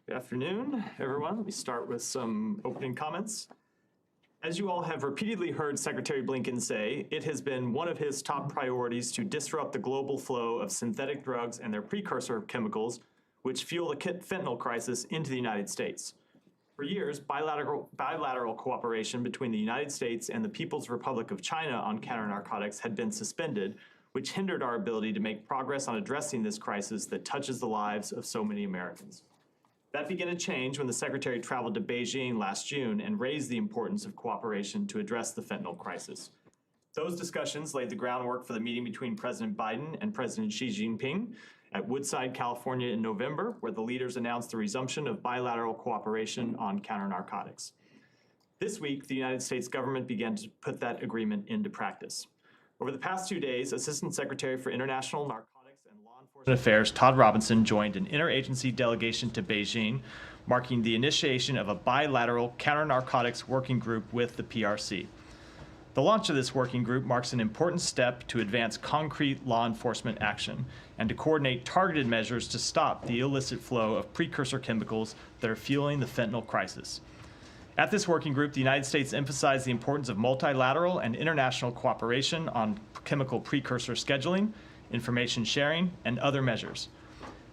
Good afternoon, everyone. Let me start with some opening comments. As you all have repeatedly heard Secretary Blinken say, it has been one of his top priorities to disrupt the global flow of synthetic drugs and their precursor chemicals, which fuel the fentanyl crisis into the United States. For years, bilateral cooperation between the United States and the People's Republic of China on counter-narcotics had been suspended, which hindered our ability to make progress on addressing this crisis that touches the lives of so many Americans. That began to change when the Secretary traveled to Beijing last June and raised the importance of cooperation to address the fentanyl crisis. Those discussions laid the groundwork for the meeting between President Biden and President Xi Jinping at Woodside, California in November, where the leaders announced the resumption of bilateral cooperation on counter-narcotics. This week, the United States government began to put that agreement into practice. Over the past 2 days, Assistant Secretary for International Narcotics and Law Enforcement Affairs Todd Robinson joined an interagency delegation to Beijing, marking the initiation of a bilateral counter-narcotics working group with the PRC. The launch of this working group marks an important step to advance concrete law enforcement action and to coordinate targeted measures to stop the illicit flow of precursor chemicals that are fueling the fentanyl crisis. At this working group, the United States emphasized the importance of multilateral and international cooperation on chemical precursor scheduling, information sharing, and other measures.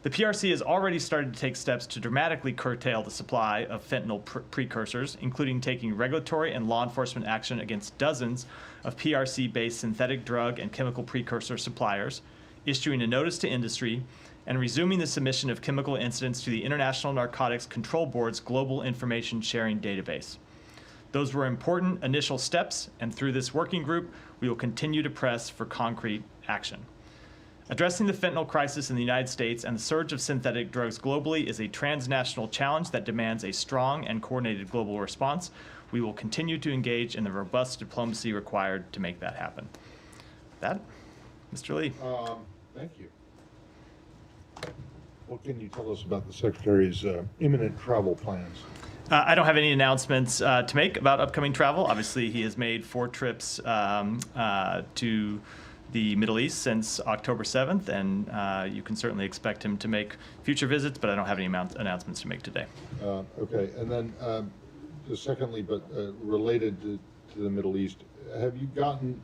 The PRC has already started to take steps to dramatically curtail the supply of fentanyl precursors, including taking regulatory and law enforcement action against dozens of PRC-based synthetic drug and chemical precursor suppliers, issuing a notice to industry, and resuming the submission of chemical incidents to the International Narcotics Control Board's Global Information Sharing Database. Those were important initial steps, and through this working group, we will continue to press for concrete action. Addressing the fentanyl crisis in the United States and the surge of synthetic drugs globally is a transnational challenge that demands a strong and coordinated global response. We will continue to engage in the robust diplomacy required to make that happen. With that, Mr. Lee. Thank you. What can you tell us about the Secretary's imminent travel plans? I don't have any announcements to make about upcoming travel. Obviously, he has made 4 trips to the Middle East since October 7th, and you can certainly expect him to make future visits, but I don't have any announcements to make today. Okay, and then just secondly, but related to the Middle East, have you gotten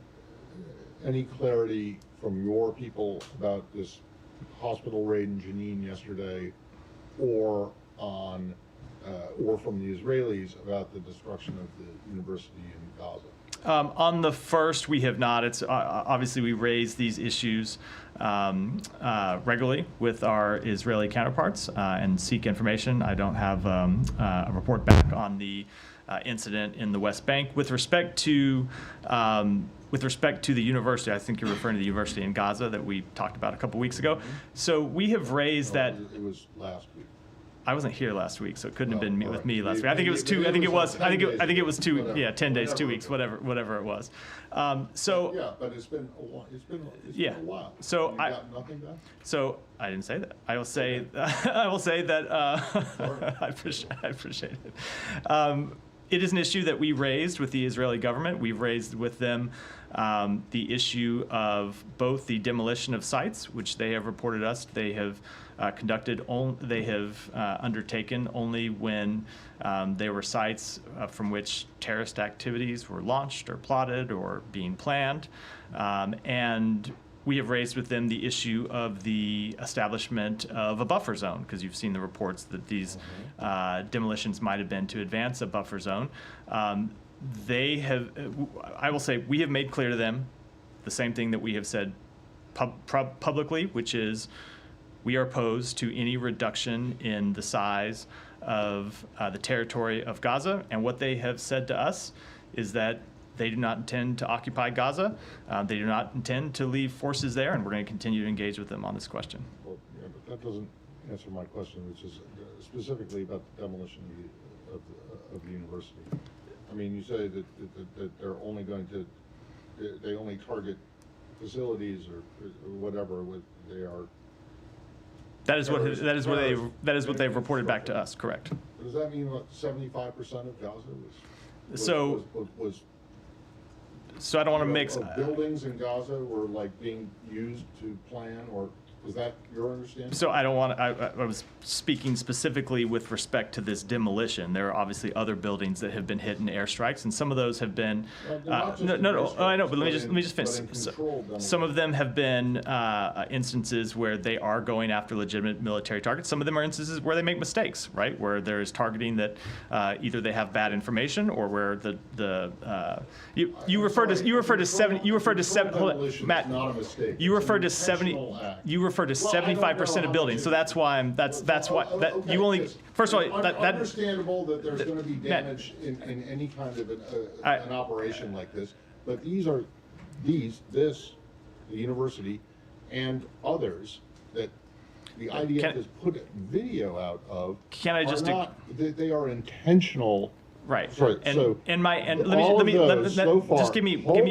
any clarity from your people about this hospital raid in Jenin yesterday, or from the Israelis about the destruction of the university in Gaza? On the first, we have not. It's obviously we raise these issues regularly with our Israeli counterparts and seek information. I don't have a report back on the incident in the West Bank with respect to the university. I think you're referring to the university in Gaza that we talked about a couple weeks ago. So we have raised that. It was last week. I wasn't here last week, so it couldn't have been with me last week. I think it was 2. I think it was 2. Whatever. Yeah, 10 days, 2 weeks, whatever it was. So yeah, but it's been a while. It's been a while. So you got nothing done? So I didn't say that. I will say that I appreciate it. It is an issue that we raised with the Israeli government. We've raised with them the issue of both the demolition of sites, which they have reported us. They have undertaken only when there were sites from which terrorist activities were launched or plotted or being planned. And we have raised with them the issue of the establishment of a buffer zone, because you've seen the reports that these demolitions might have been to advance a buffer zone. They have, I will say, we have made clear to them the same thing that we have said publicly, which is we are opposed to any reduction in the size of the territory of Gaza. And what they have said to us is that they do not intend to occupy Gaza. They do not intend to leave forces there, and we're going to continue to engage with them on this question. Well, yeah, but that doesn't answer my question, which is specifically about the demolition of the university. I mean, you say that they're only going to, they only target facilities or whatever they are. That is what they've reported back to us. Correct. Does that mean what 75% of Gaza was So I don't want to mix. Buildings in Gaza were like being used to plan or Is that your understanding? So I don't want to, I was speaking specifically with respect to this demolition. There are obviously other buildings that have been hit in airstrikes, and some of those have been, no, I know, but let me just finish. Some of them have been instances where they are going after legitimate military targets. Some of them are instances where they make mistakes, right? Where there is targeting that either they have bad information or where you referred to 75% of buildings, so that's why you only, first of all, that understandable that there's going to be damage in any kind of an operation like this, but the university and others that the IDF has put video out of they are intentional. Right. Sorry, and so let me just give me let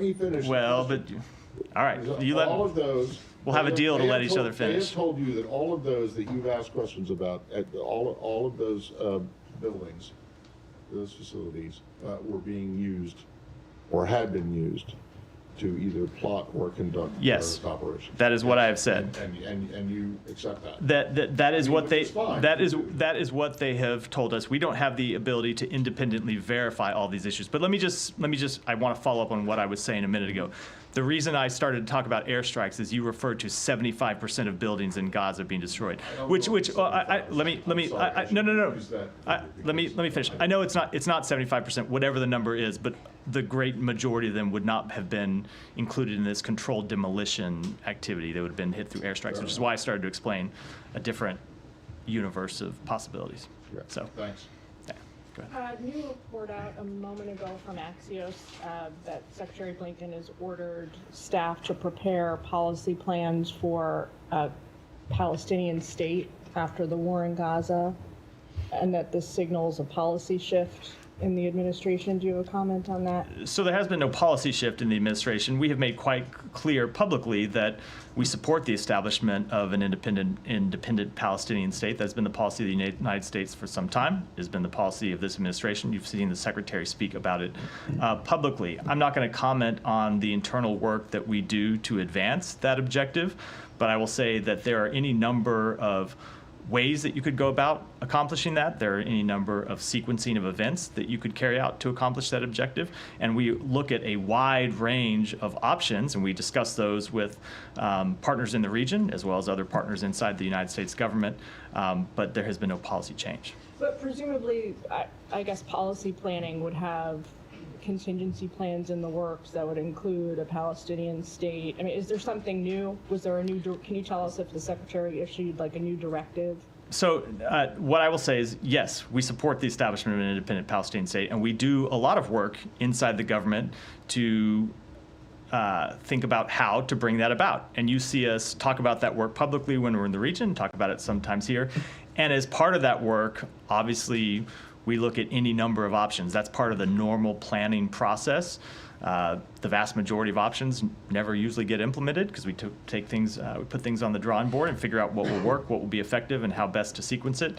me finish. All right. All of those. We'll have a deal to let each other finish. They have told you that all of those that you've asked questions about, all of those buildings, those facilities, were being used or had been used to either plot or conduct terrorist operations. That is what I have said. And you accept that. That is what what they have told us. We don't have the ability to independently verify all these issues. But let me just I want to follow up on what I was saying a minute ago. The reason I started to talk about airstrikes is you referred to 75% of buildings in Gaza being destroyed. Let me finish. I know it's not 75%, whatever the number is, but the great majority of them would not have been included in this controlled demolition activity. They would have been hit through airstrikes, which is why I started to explain a different universe of possibilities. Yeah. So thanks. New report out a moment ago from Axios that Secretary Blinken has ordered staff to prepare policy plans for a Palestinian state after the war in Gaza, and that this signals a policy shift in the administration. Do you have a comment on that? So there has been no policy shift in the administration. We have made quite clear publicly that we support the establishment of an independent Palestinian state. That's been the policy of the United States for some time. It has been the policy of this administration. You've seen the Secretary speak about it publicly. I'm not going to comment on the internal work that we do to advance that objective, but I will say that there are any number of ways that you could go about accomplishing that. There are any number of sequencing of events that you could carry out to accomplish that objective. And we look at a wide range of options, and we discuss those with partners in the region as well as other partners inside the United States government, but there has been no policy change. But presumably, I guess policy planning would have contingency plans in the works that would include a Palestinian state. I mean, is there something new? Was there a new, can you tell us if the Secretary issued like a new directive? So what I will say is, yes, we support the establishment of an independent Palestinian state, and we do a lot of work inside the government to think about how to bring that about. And you see us talk about that work publicly when we're in the region, talk about it sometimes here. And as part of that work, obviously, we look at any number of options. That's part of the normal planning process. The vast majority of options never usually get implemented because we take things, we put things on the drawing board and figure out what will work, what will be effective, and how best to sequence it.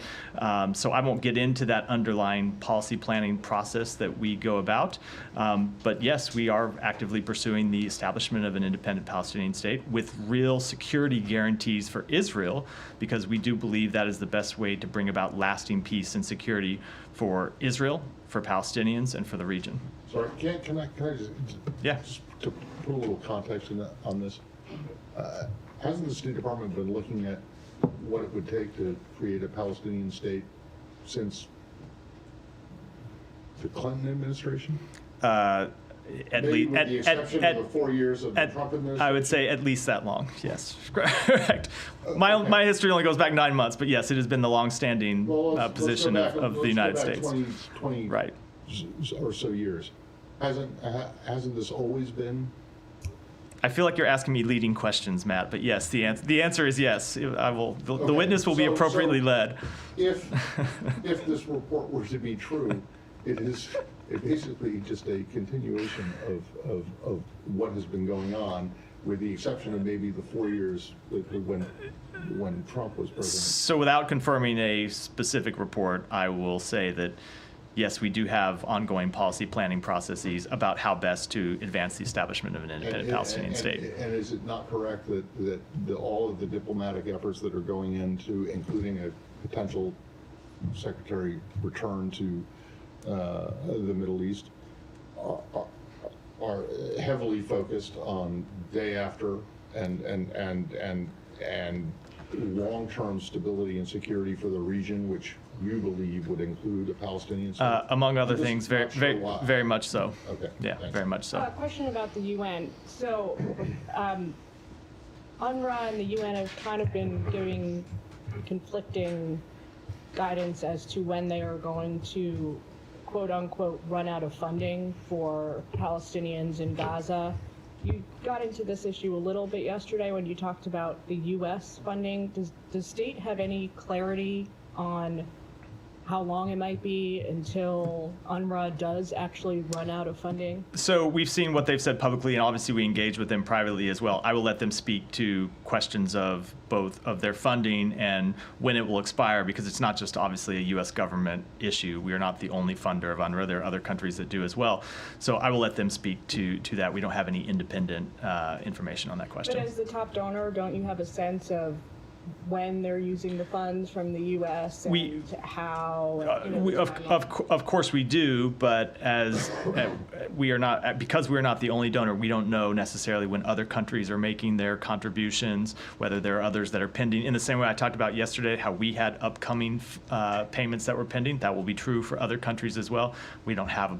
So I won't get into that underlying policy planning process that we go about. But yes, we are actively pursuing the establishment of an independent Palestinian state with real security guarantees for Israel, because we do believe that is the best way to bring about lasting peace and security for Israel, for Palestinians, and for the region. Sorry, can I just, yeah, just to put a little context on this? Hasn't the State Department been looking at what it would take to create a Palestinian state since the Clinton administration? At least, with the exception of the 4 years of the Trump administration? I would say at least that long, yes. Correct. My history only goes back 9 months, but yes, it has been the long-standing position of the United States. 20 right. Or so years. Hasn't this always been? I feel like you're asking me leading questions, Matt, but yes, the answer is yes. I will. The witness will be appropriately led. If this report were to be true, it is basically just a continuation of what has been going on, with the exception of maybe the 4 years when Trump was president. So without confirming a specific report, I will say that yes, we do have ongoing policy planning processes about how best to advance the establishment of an independent Palestinian state. And is it not correct that all of the diplomatic efforts that are going into, including a potential secretary return to the Middle East, are heavily focused on day after and long-term stability and security for the region, which you believe would include a Palestinian state? Among other I'm just things, not sure why. very much so. Okay. Yeah, thanks. very much so. Question about the UN. So, UNRWA and the UN have kind of been giving conflicting guidance as to when they are going to, quote unquote, run out of funding for Palestinians in Gaza. You got into this issue a little bit yesterday when you talked about the U.S. funding. Does the state have any clarity on how long it might be until UNRWA does actually run out of funding? So we've seen what they've said publicly, and obviously we engage with them privately as well. I will let them speak to questions of both of their funding and when it will expire, because it's not just obviously a U.S. government issue. We are not the only funder of UNRWA. There are other countries that do as well. So I will let them speak to that. We don't have any independent information on that question. But as the top donor, don't you have a sense of when they're using the funds from the U.S. and how? Of course we do, but as we are not, because we are not the only donor, we don't know necessarily when other countries are making their contributions, whether there are others that are pending. In the same way I talked about yesterday, how we had upcoming payments that were pending, that will be true for other countries as well. We don't have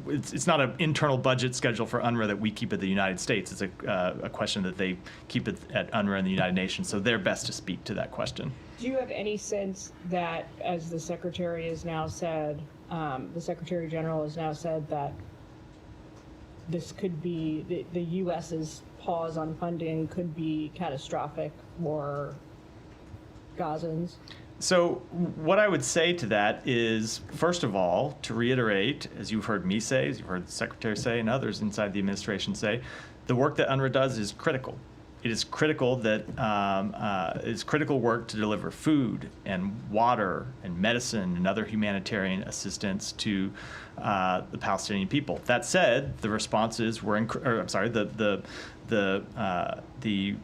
it's not an internal budget schedule for UNRWA that we keep at the United States. It's a question that they keep at UNRWA and the United Nations, so they're best to speak to that question. Do you have any sense that, as the Secretary has now said, the Secretary General has now said that this could be, the U.S.'s pause on funding could be catastrophic for Gazans? So what I would say to that is, first of all, to reiterate, as you've heard me say, as you've heard the Secretary say, and others inside the administration say, the work that UNRWA does is critical. It is critical that it's critical work to deliver food and water and medicine and other humanitarian assistance to the Palestinian people. That said, the responses were, the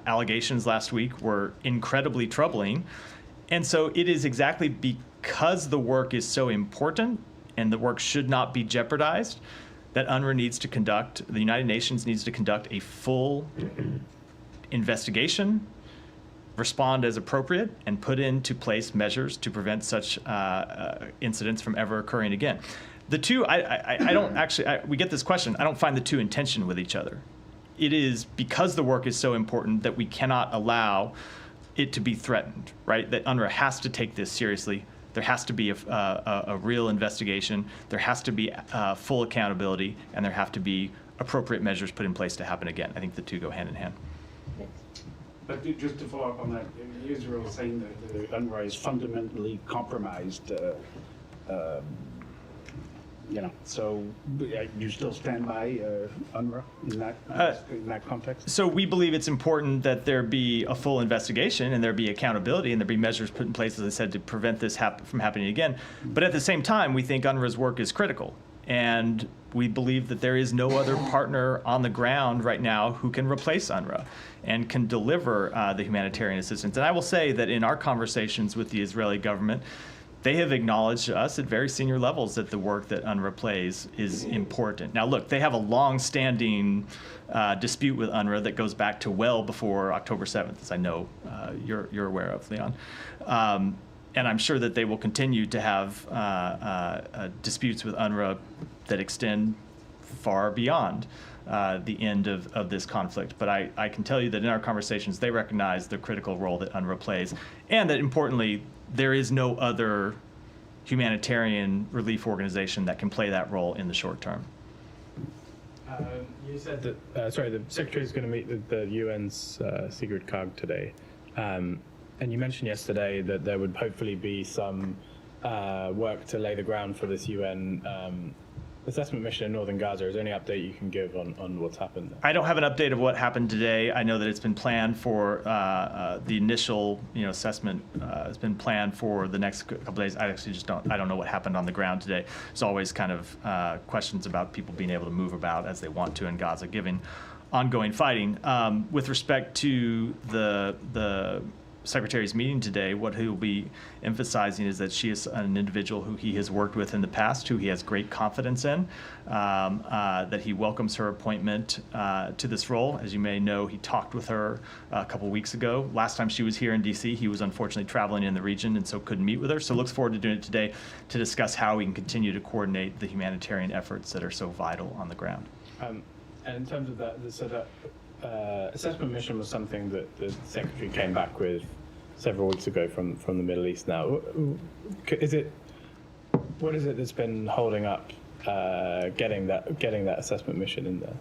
allegations last week were incredibly troubling. And so it is exactly because the work is so important and the work should not be jeopardized that UNRWA needs to conduct, the United Nations needs to conduct a full investigation, respond as appropriate, and put into place measures to prevent such incidents from ever occurring again. The two, I don't actually, we get this question, I don't find the two in tension with each other. It is because the work is so important that we cannot allow it to be threatened, right? That UNRWA has to take this seriously. There has to be a real investigation. There has to be full accountability, and there have to be appropriate measures put in place to happen again. I think the two go hand in hand. But just to follow up on that, Israel is saying that the UNRWA is fundamentally compromised. So you still stand by UNRWA in that context? So we believe it's important that there be a full investigation and there be accountability and there be measures put in place, as I said, to prevent this from happening again. But at the same time, we think UNRWA's work is critical. And we believe that there is no other partner on the ground right now who can replace UNRWA and can deliver the humanitarian assistance. And I will say that in our conversations with the Israeli government, they have acknowledged to us at very senior levels that the work that UNRWA plays is important. Now, look, they have a long-standing dispute with UNRWA that goes back to well before October 7th, as I know you're aware of, Leon. And I'm sure that they will continue to have disputes with UNRWA that extend far beyond the end of this conflict. But I can tell you that in our conversations, they recognize the critical role that UNRWA plays, and that importantly, there is no other humanitarian relief organization that can play that role in the short term. You said that, the Secretary is going to meet with the UN's Sigrid Kaag today. And you mentioned yesterday that there would hopefully be some work to lay the ground for this UN assessment mission in northern Gaza. Is there any update you can give on what's happened there? I don't have an update of what happened today. I know that it's been planned for the initial, assessment has been planned for the next couple days. I actually I don't know what happened on the ground today. There's always kind of questions about people being able to move about as they want to in Gaza, given ongoing fighting. With respect to the Secretary's meeting today, what he'll be emphasizing is that she is an individual who he has worked with in the past, who he has great confidence in, that he welcomes her appointment to this role. As you may know, he talked with her a couple weeks ago. Last time she was here in D.C., he was unfortunately traveling in the region and so couldn't meet with her. So looks forward to doing it today to discuss how we can continue to coordinate the humanitarian efforts that are so vital on the ground. And in terms of that, so that assessment mission was something that the Secretary came back with several weeks ago from the Middle East now. What is it that's been holding up getting that assessment mission in there?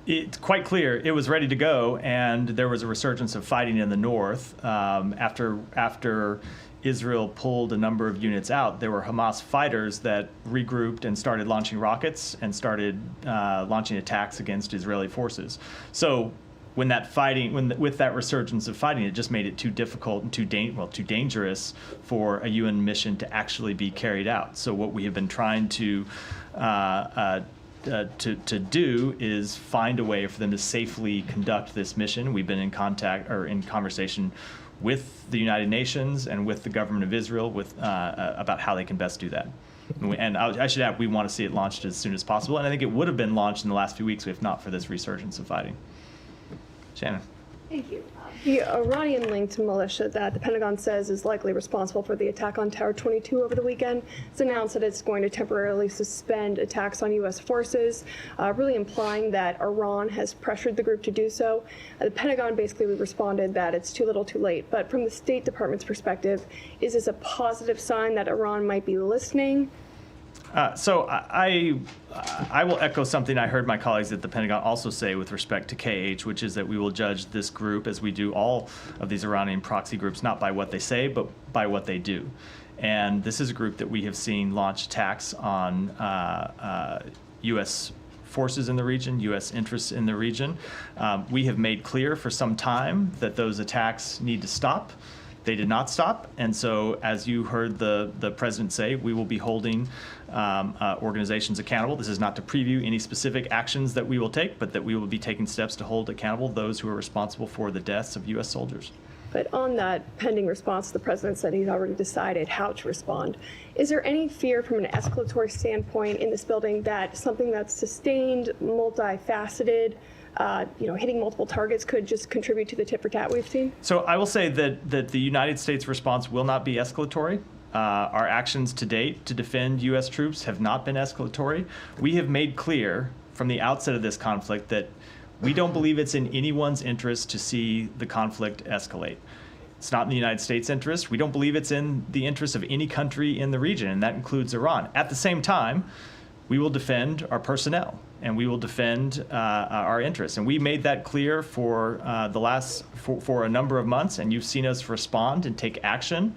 It's quite clear it was ready to go, and there was a resurgence of fighting in the north after Israel pulled a number of units out. There were Hamas fighters that regrouped and started launching rockets and started launching attacks against Israeli forces. So when that fighting, with that resurgence of fighting, it just made it too difficult and too dangerous for a UN mission to actually be carried out. So what we have been trying to do is find a way for them to safely conduct this mission. We've been in conversation with the United Nations and with the government of Israel about how they can best do that. And I should add, we want to see it launched as soon as possible. And I think it would have been launched in the last few weeks if not for this resurgence of fighting. Shannon. Thank you. The Iranian-linked militia that the Pentagon says is likely responsible for the attack on Tower 22 over the weekend has announced that it's going to temporarily suspend attacks on U.S. forces, really implying that Iran has pressured the group to do so. The Pentagon basically responded that it's too little too late. But from the State Department's perspective, is this a positive sign that Iran might be listening? So I will echo something I heard my colleagues at the Pentagon also say with respect to KH, which is that we will judge this group, as we do all of these Iranian proxy groups, not by what they say, but by what they do. And this is a group that we have seen launch attacks on U.S. forces in the region, U.S. interests in the region. We have made clear for some time that those attacks need to stop. They did not stop, and so as you heard the president say, we will be holding organizations accountable. This is not to preview any specific actions that we will take, but that we will be taking steps to hold accountable those who are responsible for the deaths of U.S. soldiers. But on that pending response, the president said he's already decided how to respond. Is there any fear from an escalatory standpoint in this building that something that's sustained, multifaceted, hitting multiple targets could just contribute to the tit for tat we've seen? So I will say that the United States response will not be escalatory. Our actions to date to defend U.S. troops have not been escalatory. We have made clear from the outset of this conflict that we don't believe it's in anyone's interest to see the conflict escalate. It's not in the United States' interest. We don't believe it's in the interest of any country in the region, and that includes Iran. At the same time, we will defend our personnel and we will defend our interests. And we made that clear for for a number of months, and you've seen us respond and take action,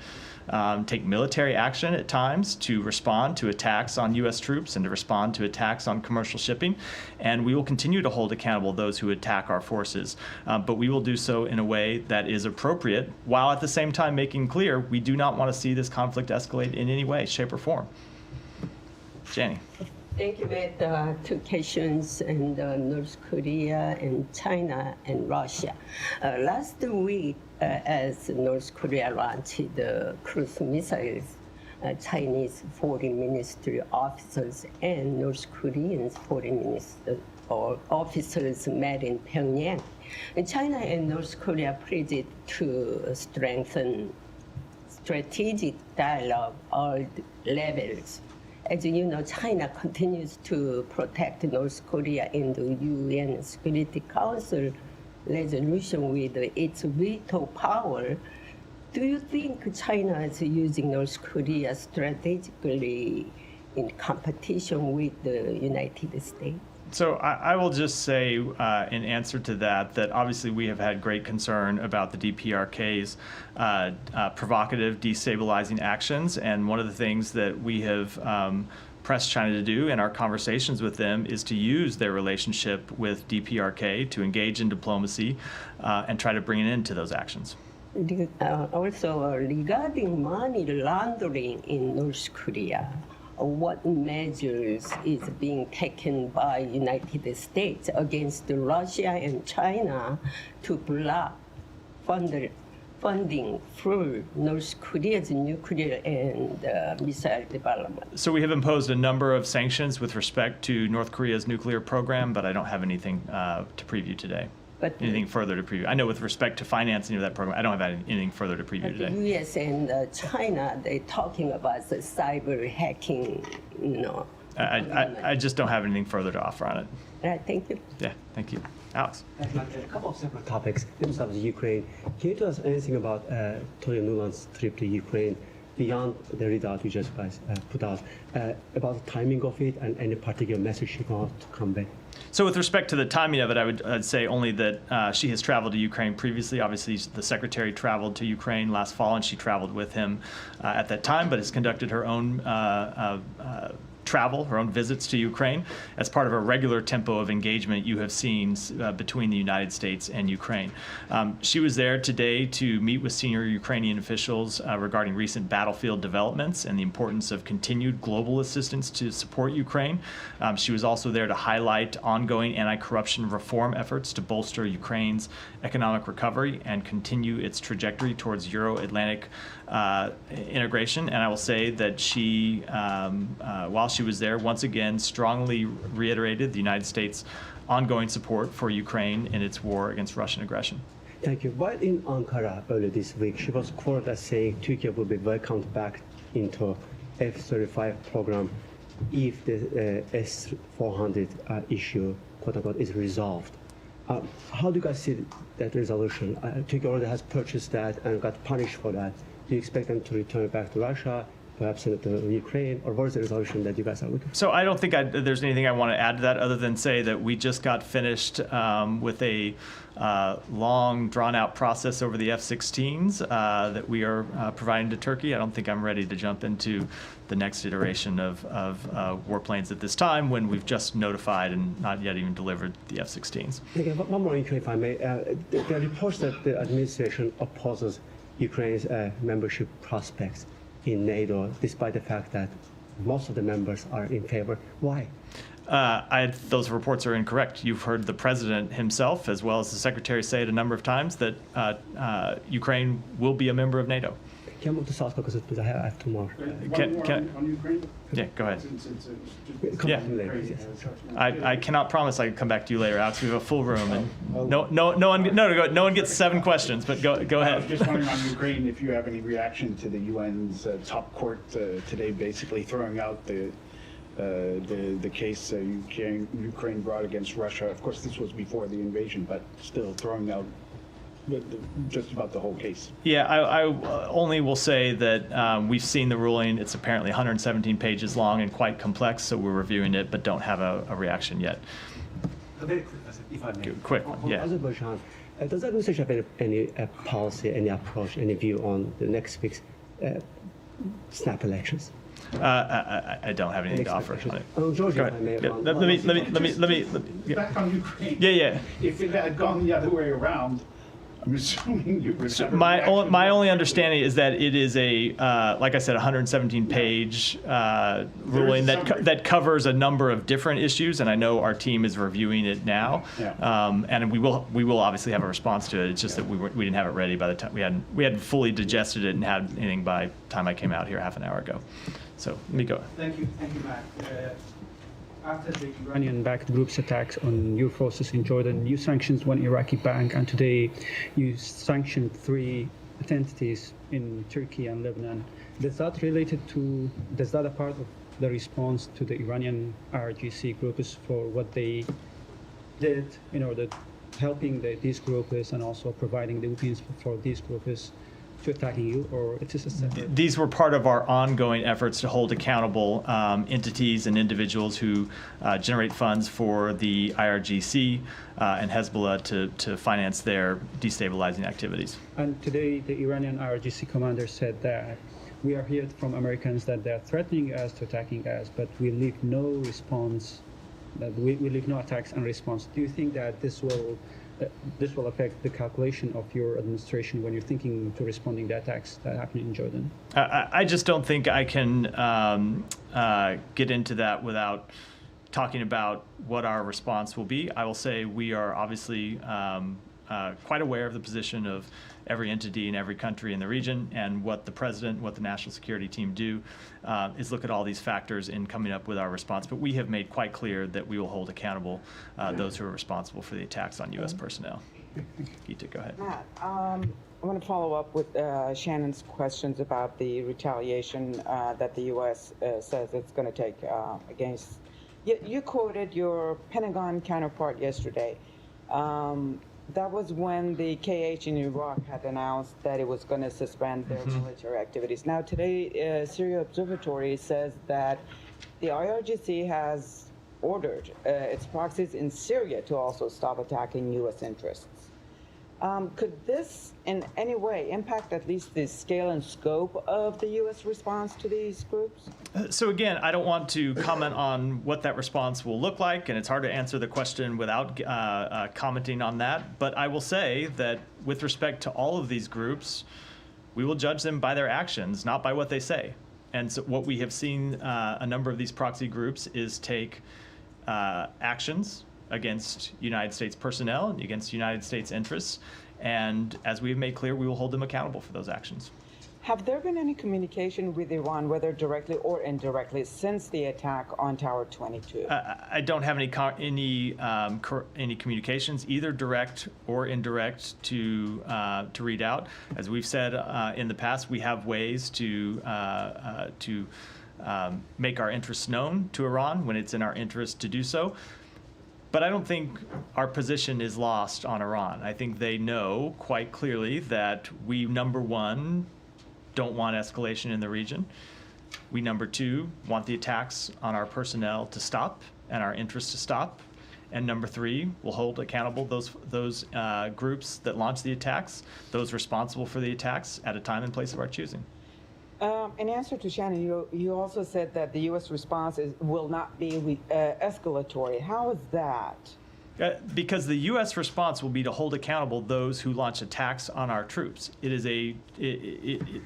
take military action at times to respond to attacks on U.S. troops and to respond to attacks on commercial shipping. And we will continue to hold accountable those who attack our forces. But we will do so in a way that is appropriate, while at the same time making clear we do not want to see this conflict escalate in any way, shape, or form. Jenny. Thank you. With two questions in North Korea and China and Russia. Last week, as North Korea launched the cruise missiles, Chinese foreign ministry officers and North Korean foreign minister or officers met in Pyongyang. And China and North Korea pledged to strengthen strategic dialogue at all levels. As you know, China continues to protect North Korea in the UN Security Council resolution with its veto power. Do you think China is using North Korea strategically in competition with the United States? So I will just say in answer to that obviously we have had great concern about the DPRK's provocative, destabilizing actions. And one of the things that we have pressed China to do in our conversations with them is to use their relationship with DPRK to engage in diplomacy and try to bring an end to those actions. Also, regarding money laundering in North Korea, what measures is being taken by United States against Russia and China to block funding for North Korea's nuclear and missile development? So we have imposed a number of sanctions with respect to North Korea's nuclear program, but I don't have anything to preview today. But Anything further to preview? I know with respect to financing of that program, I don't have anything further to preview the today. U.S. and China, they're talking about the cyber hacking, I just don't have anything further to offer on it. Thank you. Yeah, thank you. Alex? A couple of separate topics. In terms of Ukraine, can you tell us anything about Tony Nuland's trip to Ukraine beyond the readout you just guys put out, about the timing of it and any particular message you want to convey? So with respect to the timing of it, I'd say only that she has traveled to Ukraine previously. Obviously, the secretary traveled to Ukraine last fall, and she traveled with him at that time, but has conducted her own travel, her own visits to Ukraine as part of a regular tempo of engagement you have seen between the United States and Ukraine. She was there today to meet with senior Ukrainian officials regarding recent battlefield developments and the importance of continued global assistance to support Ukraine. She was also there to highlight ongoing anti-corruption reform efforts to bolster Ukraine's economic recovery and continue its trajectory towards Euro-Atlantic integration. And I will say that she, while she was there, once again strongly reiterated the United States' ongoing support for Ukraine in its war against Russian aggression. Thank you. While in Ankara earlier this week, she was quoted as saying Turkey will be welcomed back into F-35 program if the S-400 issue, quote unquote, is resolved. How do you guys see that resolution? Turkey already has purchased that and got punished for that. Do you expect them to return it back to Russia, perhaps to Ukraine, or what is the resolution that you guys are looking for? So I don't think there's anything I want to add to that other than say that we just got finished with a long, drawn-out process over the F-16s that we are providing to Turkey. I don't think I'm ready to jump into the next iteration of warplanes at this time when we've just notified and not yet even delivered the F-16s. Okay, one more in Ukraine, if I may. There are reports that the administration opposes Ukraine's membership prospects in NATO, despite the fact that most of the members are in favor. Why? Those reports are incorrect. You've heard the president himself, as well as the secretary, say it a number of times that Ukraine will be a member of NATO. Can I move to South Caucasus, please? I have two more. Can- On Ukraine? Yeah, go ahead. Since it's Come Yeah. back to me later, please, yes. I cannot promise I can come back to you later, Alex. We have a full room, and no one gets 7 questions. But go I was ahead. just wondering on Ukraine if you have any reaction to the UN's top court today basically throwing out the case Ukraine brought against Russia. Of course, this was before the invasion, but still throwing out just about the whole case. Yeah, I only will say that we've seen the ruling. It's apparently 117 pages long and quite complex, so we're reviewing it, but don't have a reaction yet. A very quick, if I may. Quick one, On yeah. Azerbaijan, does the administration have any policy, any approach, any view on the next week's snap elections? I don't have anything to offer on it. On Georgia, Go if I may. ahead. Yeah, on- let me. Yeah. Back on Ukraine. Yeah. If it had gone the other way around, I'm assuming you would have a My reaction. only understanding is that it is a, like I said, 117-page ruling that covers a number of different issues, and I know our team is reviewing it now. Yeah. And we will obviously have a response to it. It's just that we didn't have it ready by the time we hadn't fully digested it and had anything by the time I came out here half an hour ago. So let me go. Thank you, Matt. After the Iranian-backed group's attacks on your forces in Jordan, you sanctioned one Iraqi bank, and today you sanctioned 3 entities in Turkey and Lebanon. Is that a part of the response to the Iranian IRGC groups for what they did in order helping these groups and also providing the weapons for these groups to attacking you, or it is a separate? These were part of our ongoing efforts to hold accountable entities and individuals who generate funds for the IRGC and Hezbollah to finance their destabilizing activities. And today, the Iranian IRGC commander said that we are hearing from Americans that they are threatening us to attacking us, but we leave no response, that we leave no attacks and response. Do you think that this will affect the calculation of your administration when you're thinking to responding to attacks that happen in Jordan? I just don't think I can get into that without talking about what our response will be. I will say we are obviously quite aware of the position of every entity in every country in the region, and what the president, what the national security team do is look at all these factors in coming up with our response. But we have made quite clear that we will hold accountable those who are responsible for the attacks on U.S. personnel. Gita, go ahead. Matt, I want to follow up with Shannon's questions about the retaliation that the U.S. Says it's going to take against. You quoted your Pentagon counterpart yesterday. That was when the KH in Iraq had announced that it was going to suspend their military activities. Now today, Syria Observatory says that the IRGC has ordered its proxies in Syria to also stop attacking U.S. interests. Could this in any way impact at least the scale and scope of the U.S. response to these groups? So again, I don't want to comment on what that response will look like, and it's hard to answer the question without commenting on that. But I will say that with respect to all of these groups, we will judge them by their actions, not by what they say. And so what we have seen a number of these proxy groups is take actions against United States personnel and against United States interests. And as we've made clear, we will hold them accountable for those actions. Have there been any communication with Iran, whether directly or indirectly, since the attack on Tower 22? I don't have any communications, either direct or indirect, to read out. As we've said in the past, we have ways to make our interests known to Iran when it's in our interest to do so. But I don't think our position is lost on Iran. I think they know quite clearly that we, number one, don't want escalation in the region. We, number two, want the attacks on our personnel to stop and our interests to stop. And number three, we'll hold accountable those groups that launched the attacks, those responsible for the attacks, at a time and place of our choosing. In answer to Shannon, you also said that the U.S. response will not be escalatory. How is that? Because the U.S. response will be to hold accountable those who launch attacks on our troops. The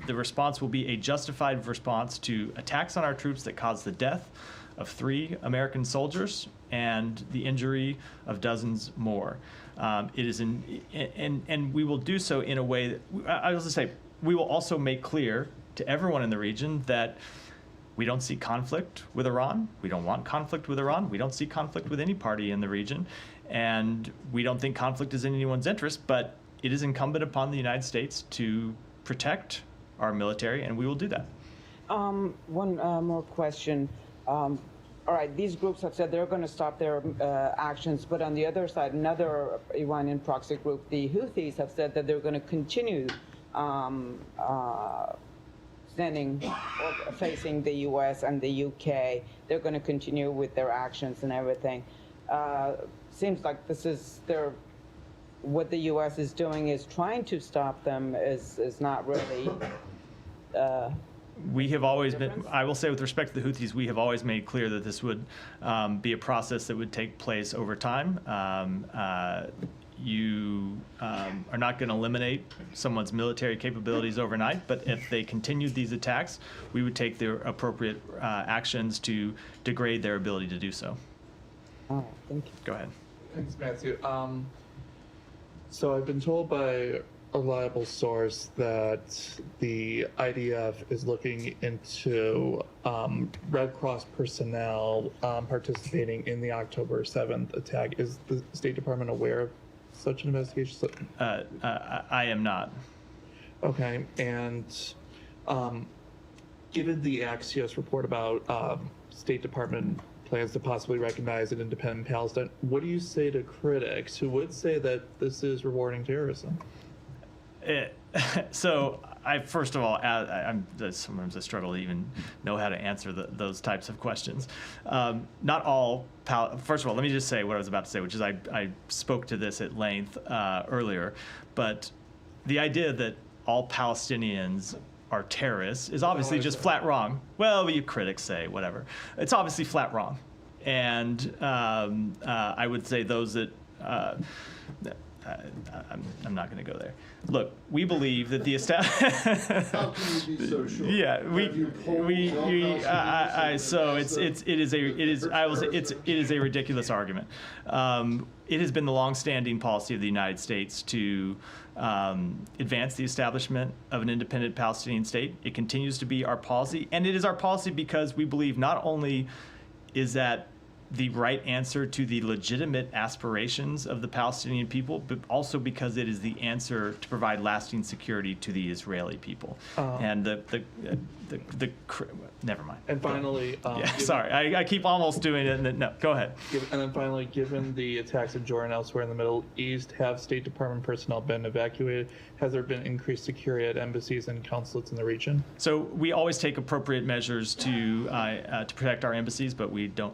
response will be a justified response to attacks on our troops that caused the death of 3 American soldiers and the injury of dozens more. And we will do so in a way that, I was going to say, we will also make clear to everyone in the region that we don't see conflict with Iran. We don't want conflict with Iran. We don't see conflict with any party in the region. And we don't think conflict is in anyone's interest, but it is incumbent upon the United States to protect our military, and we will do that. One more question. All right, these groups have said they're going to stop their actions, but on the other side, another Iranian proxy group, the Houthis, have said that they're going to continue facing the U.S. and the U.K. They're going to continue with their actions and everything. Seems like this is what the U.S. is doing is trying to stop them is not really. We have always been, I will say with respect to the Houthis, we have always made clear that this would be a process that would take place over time. You are not going to eliminate someone's military capabilities overnight, but if they continued these attacks, we would take the appropriate actions to degrade their ability to do so. All right, thank you. Go ahead. Thanks, Matthew. So I've been told by a reliable source that the IDF is looking into Red Cross personnel participating in the October 7th attack. Is the State Department aware of such an investigation? I am not. Okay, and given the Axios report about State Department plans to possibly recognize an independent Palestine, what do you say to critics who would say that this is rewarding terrorism? So, first of all, sometimes I struggle to even know how to answer those types of questions. Not all, first of all, let me just say what I was about to say, which is I spoke to this at length earlier, but the idea that all Palestinians are terrorists is obviously just flat wrong. Well, you critics say whatever. It's obviously flat wrong. And I would say those that, I'm not going to go there. Look, we believe that the How can you be so sure? Yeah, it is a ridiculous argument. It has been the longstanding policy of the United States to advance the establishment of an independent Palestinian state. It continues to be our policy, and it is our policy because we believe not only is that the right answer to the legitimate aspirations of the Palestinian people, but also because it is the answer to provide lasting security to the Israeli people. And never mind. And finally, sorry, I keep almost doing it. And no, go ahead. And then finally, given the attacks in Jordan and elsewhere in the Middle East, have State Department personnel been evacuated? Has there been increased security at embassies and consulates in the region? So we always take appropriate measures to protect our embassies, but we don't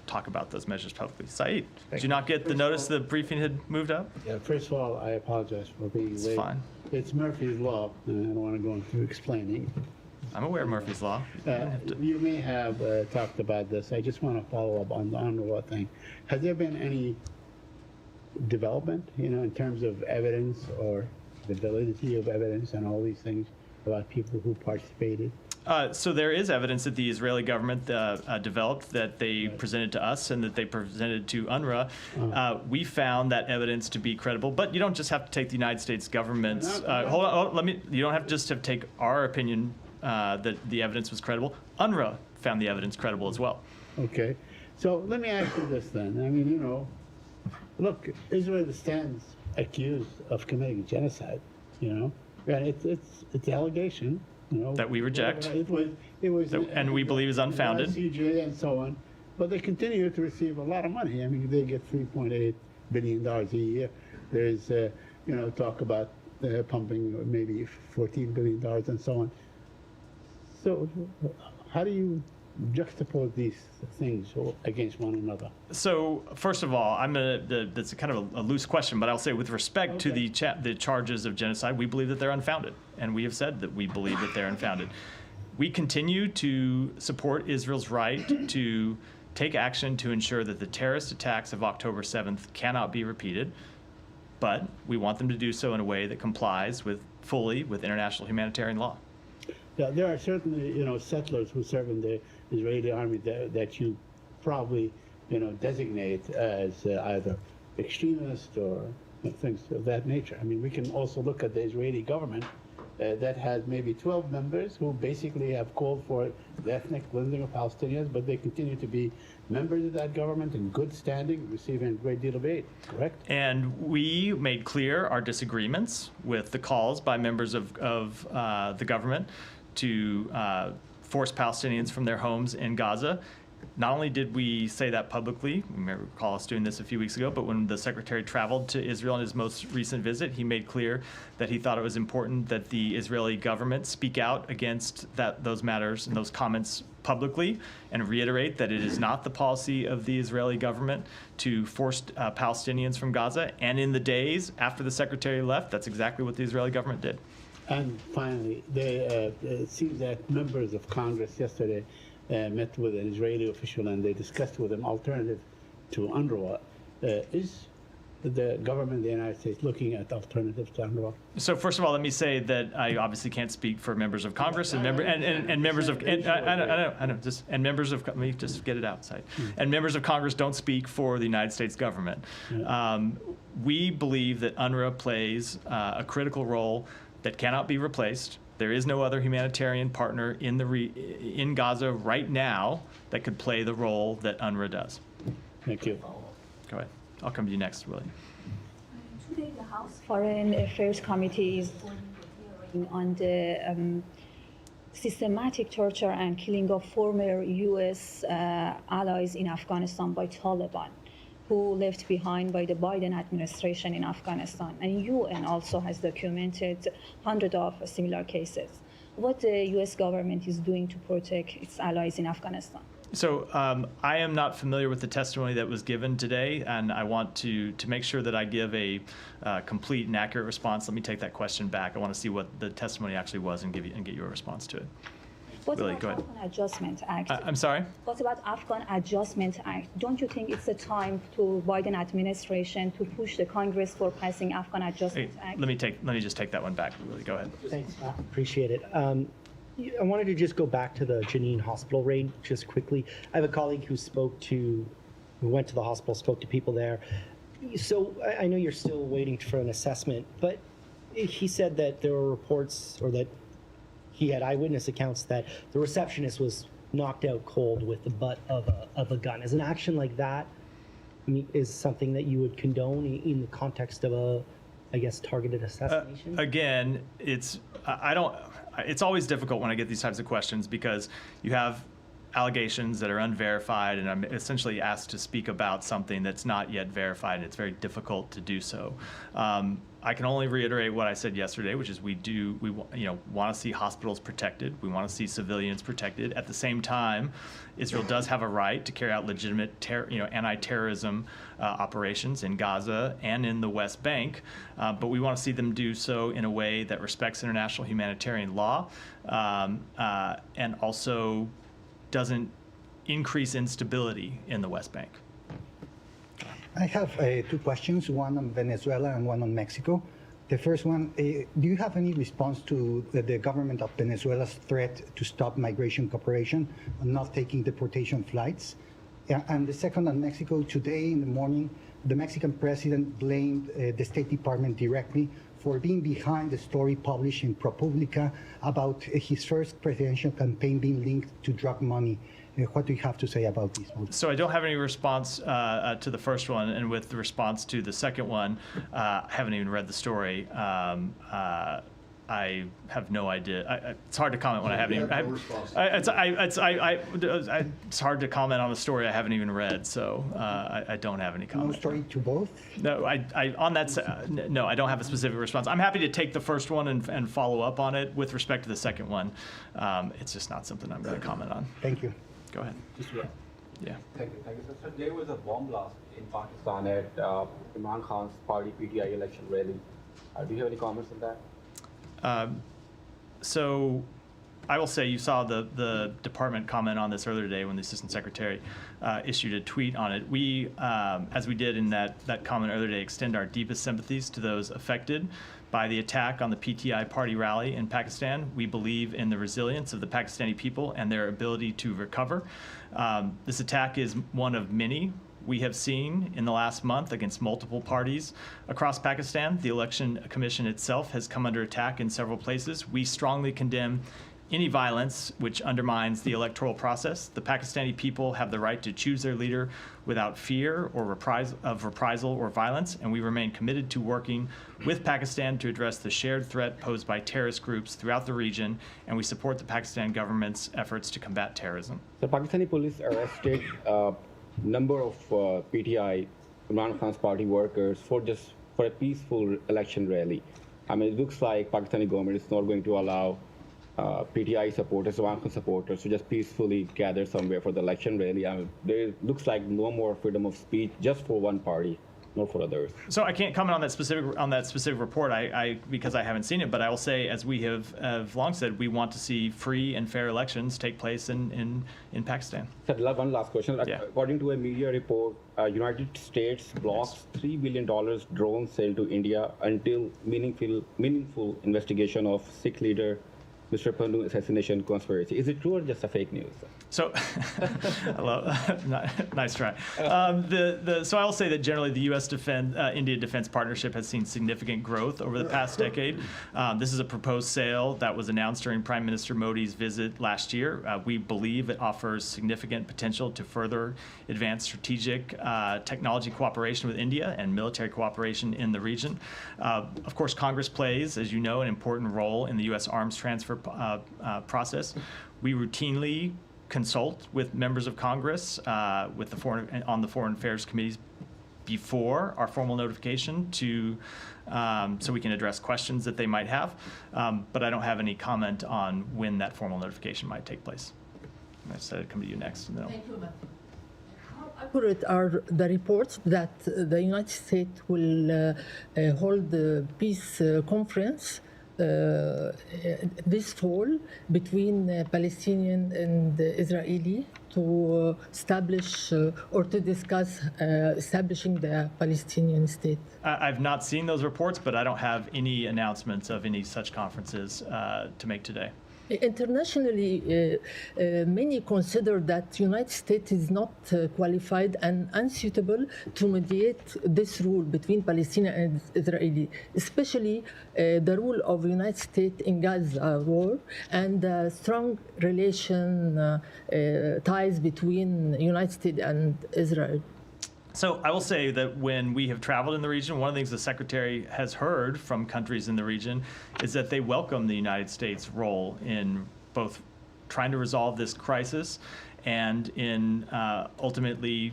talk about those measures publicly. Saeed, did you not get the notice the briefing had moved up? Yeah, first of all, I apologize for being late. It's fine. It's Murphy's Law, and I don't want to go into explaining. I'm aware of Murphy's Law. You may have talked about this. I just want to follow up on the UNRWA thing. Has there been any development, in terms of evidence or the validity of evidence and all these things about people who participated? So there is evidence that the Israeli government developed that they presented to us and that they presented to UNRWA. We found that evidence to be credible, but you don't just have to take the United States government's. Hold on, you don't have to take our opinion that the evidence was credible. UNRWA found the evidence credible as well. Okay, so let me ask you this then. I mean, look, Israel stands accused of committing genocide. And it's allegation. That we reject. It was, and we believe is unfounded. CJ and so on, but they continue to receive a lot of money. I mean, they get $3.8 billion a year. There's, talk about pumping maybe $14 billion and so on. So, how do you juxtapose these things against one another? So, first of all, that's kind of a loose question, but I'll say with respect to the charges of genocide, we believe that they're unfounded, and we have said that we believe that they're unfounded. We continue to support Israel's right to take action to ensure that the terrorist attacks of October 7th cannot be repeated, but we want them to do so in a way that complies fully with international humanitarian law. Yeah, there are certainly, settlers who serve in the Israeli army that you probably, designate as either extremist or things of that nature. I mean, we can also look at the Israeli government that has maybe 12 members who basically have called for the ethnic cleansing of Palestinians, but they continue to be members of that government in good standing, receiving a great deal of aid, correct? And we made clear our disagreements with the calls by members of the government to force Palestinians from their homes in Gaza. Not only did we say that publicly, you may recall us doing this a few weeks ago, but when the Secretary traveled to Israel in his most recent visit, he made clear that he thought it was important that the Israeli government speak out against those matters and those comments publicly and reiterate that it is not the policy of the Israeli government to force Palestinians from Gaza. And in the days after the Secretary left, that's exactly what the Israeli government did. And finally, it seems that members of Congress yesterday met with an Israeli official and they discussed with him alternative to UNRWA. Is the government of the United States looking at alternatives to UNRWA? So first of all, let me say that I obviously can't speak for members of Congress and members of let me just get it outside. And members of Congress don't speak for the United States government. We believe that UNRWA plays a critical role that cannot be replaced. There is no other humanitarian partner in Gaza right now that could play the role that UNRWA does. Thank you. Go ahead. I'll come to you next, Willie. Today, the House Foreign Affairs Committee is holding a hearing on the systematic torture and killing of former U.S. allies in Afghanistan by Taliban, who left behind by the Biden administration in Afghanistan. And UN also has documented hundreds of similar cases. What the US government is doing to protect its allies in Afghanistan? So I am not familiar with the testimony that was given today, and I want to make sure that I give a complete and accurate response. Let me take that question back. I want to see what the testimony actually was and get you a response to it. What Willie, about go ahead. Afghan Adjustment Act? I'm sorry? What about Afghan Adjustment Act? Don't you think it's a time to Biden administration to push the Congress for passing Afghan Adjustment Act? Let me just take that one back. Willie, go ahead. Thanks, appreciate it. I wanted to just go back to the Jenin hospital raid just quickly. I have a colleague who went to the hospital, spoke to people there. So I know you're still waiting for an assessment, but he said that there were reports, or that he had eyewitness accounts, that the receptionist was knocked out cold with the butt of a gun. Is an action like that, I mean, is something that you would condone in the context of a, I guess, targeted assassination? Again, it's always difficult when I get these types of questions, because you have allegations that are unverified, and I'm essentially asked to speak about something that's not yet verified, and it's very difficult to do so. I can only reiterate what I said yesterday, which is we want to see hospitals protected. We want to see civilians protected. At the same time, Israel does have a right to carry out legitimate anti-terrorism operations in Gaza and in the West Bank, but we want to see them do so in a way that respects international humanitarian law and also doesn't increase instability in the West Bank. I have two questions, one on Venezuela and one on Mexico. The first one, do you have any response to the government of Venezuela's threat to stop migration cooperation and not taking deportation flights? And the second on Mexico, today in the morning, the Mexican president blamed the State Department directly for being behind the story published in ProPublica about his first presidential campaign being linked to drug money. What do you have to say about this? So I don't have any response to the first one, and with the response to the second one, I haven't even read the story. I have no idea. It's hard to comment when I haven't even. It's hard to comment on a story I haven't even read, so I don't have any comment. No story to both? No, no, I don't have a specific response. I'm happy to take the first one and follow up on it. With respect to the second one, it's just not something I'm going to comment on. Thank you. Go ahead. Yeah. Thank you, sir. So there was a bomb blast in Pakistan at Imran Khan's party PTI election rally. Do you have any comments on that? So I will say, you saw the department comment on this earlier today when the assistant secretary issued a tweet on it. We, as we did in that comment earlier today, extend our deepest sympathies to those affected by the attack on the PTI party rally in Pakistan. We believe in the resilience of the Pakistani people and their ability to recover. This attack is one of many we have seen in the last month against multiple parties across Pakistan. The Election Commission itself has come under attack in several places. We strongly condemn any violence which undermines the electoral process. The Pakistani people have the right to choose their leader without fear or reprisal or violence, and we remain committed to working with Pakistan to address the shared threat posed by terrorist groups throughout the region, and we support the Pakistan government's efforts to combat terrorism. The Pakistani police arrested a number of PTI, Imran Khan's party workers, for a peaceful election rally. I mean, it looks like Pakistani government is not going to allow PTI supporters, Imran Khan supporters, to just peacefully gather somewhere for the election rally. I mean, there looks like no more freedom of speech just for one party, not for others. So I can't comment on that specific report because I haven't seen it, but I will say, as we have long said, we want to see free and fair elections take place in Pakistan. Sir, one last question. Yeah. According to a media report, United States blocks $3 billion drone sale to India until meaningful investigation of Sikh leader Mr. Pannu assassination conspiracy. Is it true or just a fake news? So, nice try. So I'll say that generally the U.S. India defense partnership has seen significant growth over the past decade. This is a proposed sale that was announced during Prime Minister Modi's visit last year. We believe it offers significant potential to further advance strategic technology cooperation with India and military cooperation in the region. Of course, Congress plays, as you know, an important role in the U.S. arms transfer process. We routinely consult with members of Congress on the Foreign Affairs Committees before our formal notification so we can address questions that they might have. But I don't have any comment on when that formal notification might take place. I said I'd come to you next. And then Thank you, How accurate are the reports that the United States will hold the peace conference this fall between Palestinian and Israeli to establish or to discuss establishing the Palestinian state? I've not seen those reports, but I don't have any announcements of any such conferences to make today. Internationally, many consider that United States is not qualified and unsuitable to mediate this rule between Palestinian and Israeli, especially the rule of United States in Gaza war and strong relation ties between United States and Israel. So I will say that when we have traveled in the region, one of the things the Secretary has heard from countries in the region is that they welcome the United States' role in both trying to resolve this crisis and in ultimately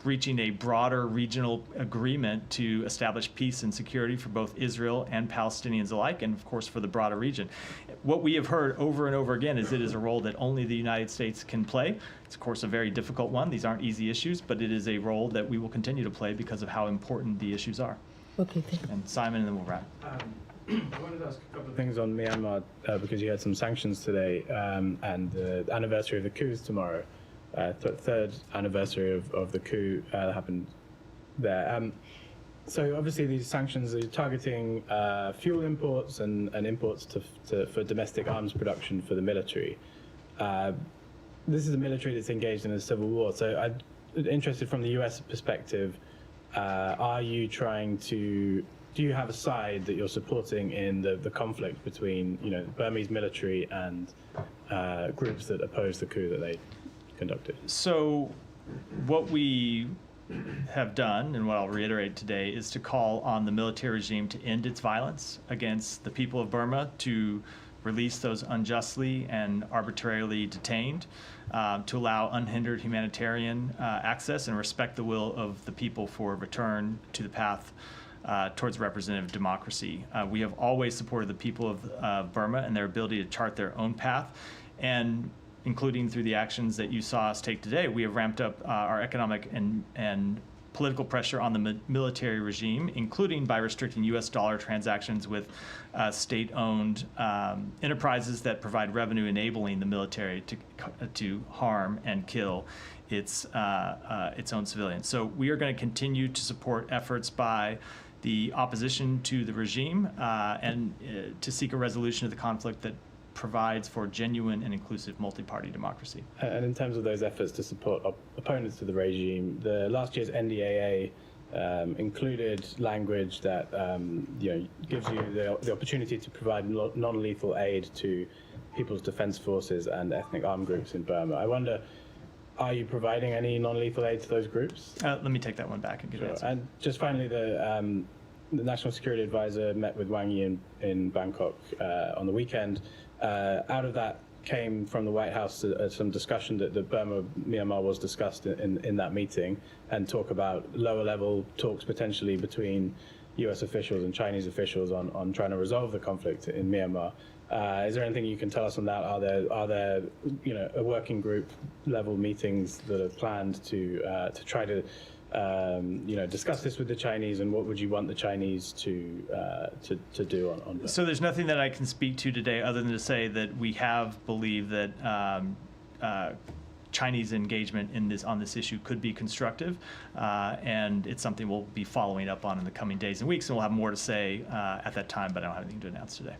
reaching a broader regional agreement to establish peace and security for both Israel and Palestinians alike, and of course for the broader region. What we have heard over and over again is it is a role that only the United States can play. It's of course a very difficult one. These aren't easy issues, but it is a role that we will continue to play because of how important the issues are. Okay, thank you. And Simon, and then we'll wrap. I wanted to ask a couple of things on Myanmar because you had some sanctions today and the anniversary of the coup is tomorrow. Third anniversary of the coup that happened there. So obviously these sanctions are targeting fuel imports and imports for domestic arms production for the military. This is a military that's engaged in a civil war. So I'm interested from the US perspective, are you trying to, do you have a side that you're supporting in the conflict between, you know, Burmese military and groups that oppose the coup that they conducted? So what we have done, and what I'll reiterate today, is to call on the military regime to end its violence against the people of Burma, to release those unjustly and arbitrarily detained, to allow unhindered humanitarian access and respect the will of the people for return to the path towards representative democracy. We have always supported the people of Burma and their ability to chart their own path, and including through the actions that you saw us take today, we have ramped up our economic and political pressure on the military regime, including by restricting U.S. dollar transactions with state-owned enterprises that provide revenue enabling the military to harm and kill its own civilians. So we are going to continue to support efforts by the opposition to the regime and to seek a resolution of the conflict that provides for genuine and inclusive multi-party democracy. And in terms of those efforts to support opponents to the regime, the last year's NDAA included language that gives you the opportunity to provide non-lethal aid to People's Defense Forces and ethnic armed groups in Burma. I wonder, are you providing any non-lethal aid to those groups? Let me take that one back and give an answer. And just finally, the National Security Advisor met with Wang Yi in Bangkok on the weekend. Out of that came from the White House some discussion that Myanmar was discussed in that meeting, and talk about lower level talks potentially between US officials and Chinese officials on trying to resolve the conflict in Myanmar. Is there anything you can tell us on that? Are there a working group level meetings that are planned to try to discuss this with the Chinese, and what would you want the Chinese to do on that? So there's nothing that I can speak to today other than to say that we have believed that Chinese engagement on this issue could be constructive, and it's something we'll be following up on in the coming days and weeks, and we'll have more to say at that time, but I don't have anything to announce today.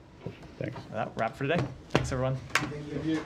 Thanks. That wrap for today. Thanks, everyone. Thank you.